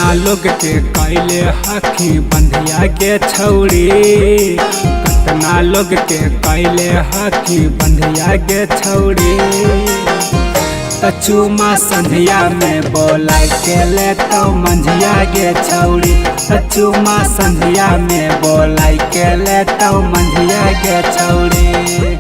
कतना लोग के कैले हखी बंधिया के छौड़ी, कतना लोग के कैले हखी बंधिया के छौड़ी। तचुमा संधिया में बोला के ले तो मंझिया के छौड़ी, तचुमा संधिया में बोला के ले तो मंझिया के छौड़ी।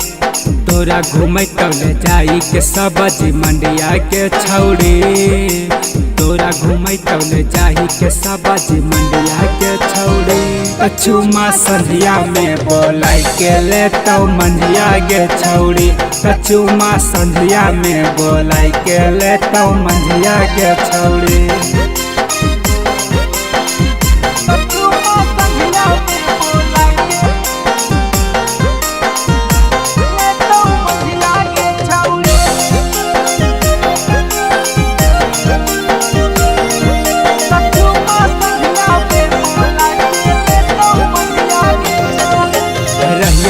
तोरा घूमे तो ले जाई के सब्जी मंडिया के छौड़ी, तोरा घूमे तो ले जाई के सब्जी मंडिया के छौड़ी। कचुमा संधिया में बोला के ले तो मंझिया के छौड़ी, कचुमा संधिया में बोला के ले तो मंझिया के छौड़ी।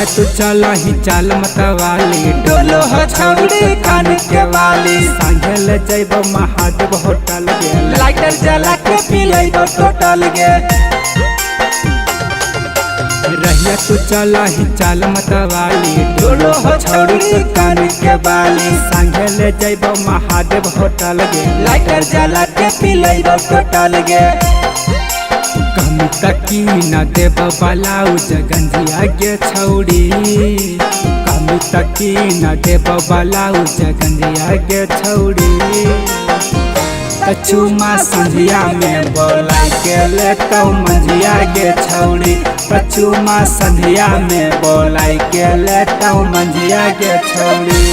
तू चला ही चाल मतवाली, डोलो हो छौड़ी कान के वाली। संगे ले जइबो महादेव होटल गे, लाइटर जला के पी लेबो टोटल गे। रहिया तू चला ही चाल मतवाली, डोलो हो छौड़ी कान के वाली। संगे ले जइबो महादेव होटल गे, लाइटर जला के पी लेबो टोटल गे। कमी तकी न देव ब्लाउज गंजिया के छौड़ी, कमी तकी न देव ब्लाउज गंजिया के छौड़ी। कचुमा संधिया में बोला के ले तो मंझिया के छौड़ी, कचुमा संधिया में बोला के ले तो मंझिया के छौड़ी।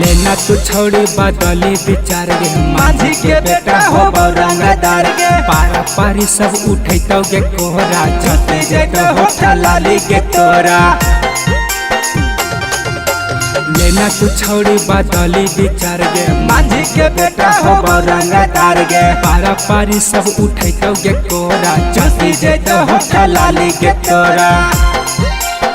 लेना तू छौड़ी बदली विचार गे, माझी के बेटा हो रंगदार गे। पारा पारी सब उठे तो गे कोहरा, जते जगह होठा लाली के तोरा। लेना तू छौड़ी बदली विचार गे, माझी के बेटा हो रंगदार गे। पारा पारी सब उठे तो गे कोहरा, जते जगह होठा लाली के तोरा।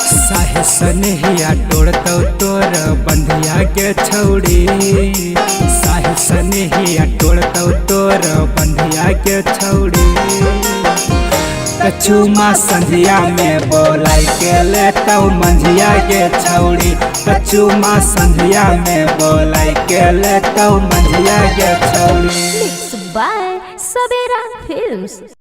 साहे सनेहिया तोड़तो तोर बंधिया के छौड़ी, साहे सनेहिया तोड़तो तोर बंधिया के छौड़ी। कचुमा संधिया में बोला के ले तो मंझिया के छौड़ी, कचुमा संधिया में बोला के ले तो मंझिया के छौड़ी। Mixed by Sabera Films।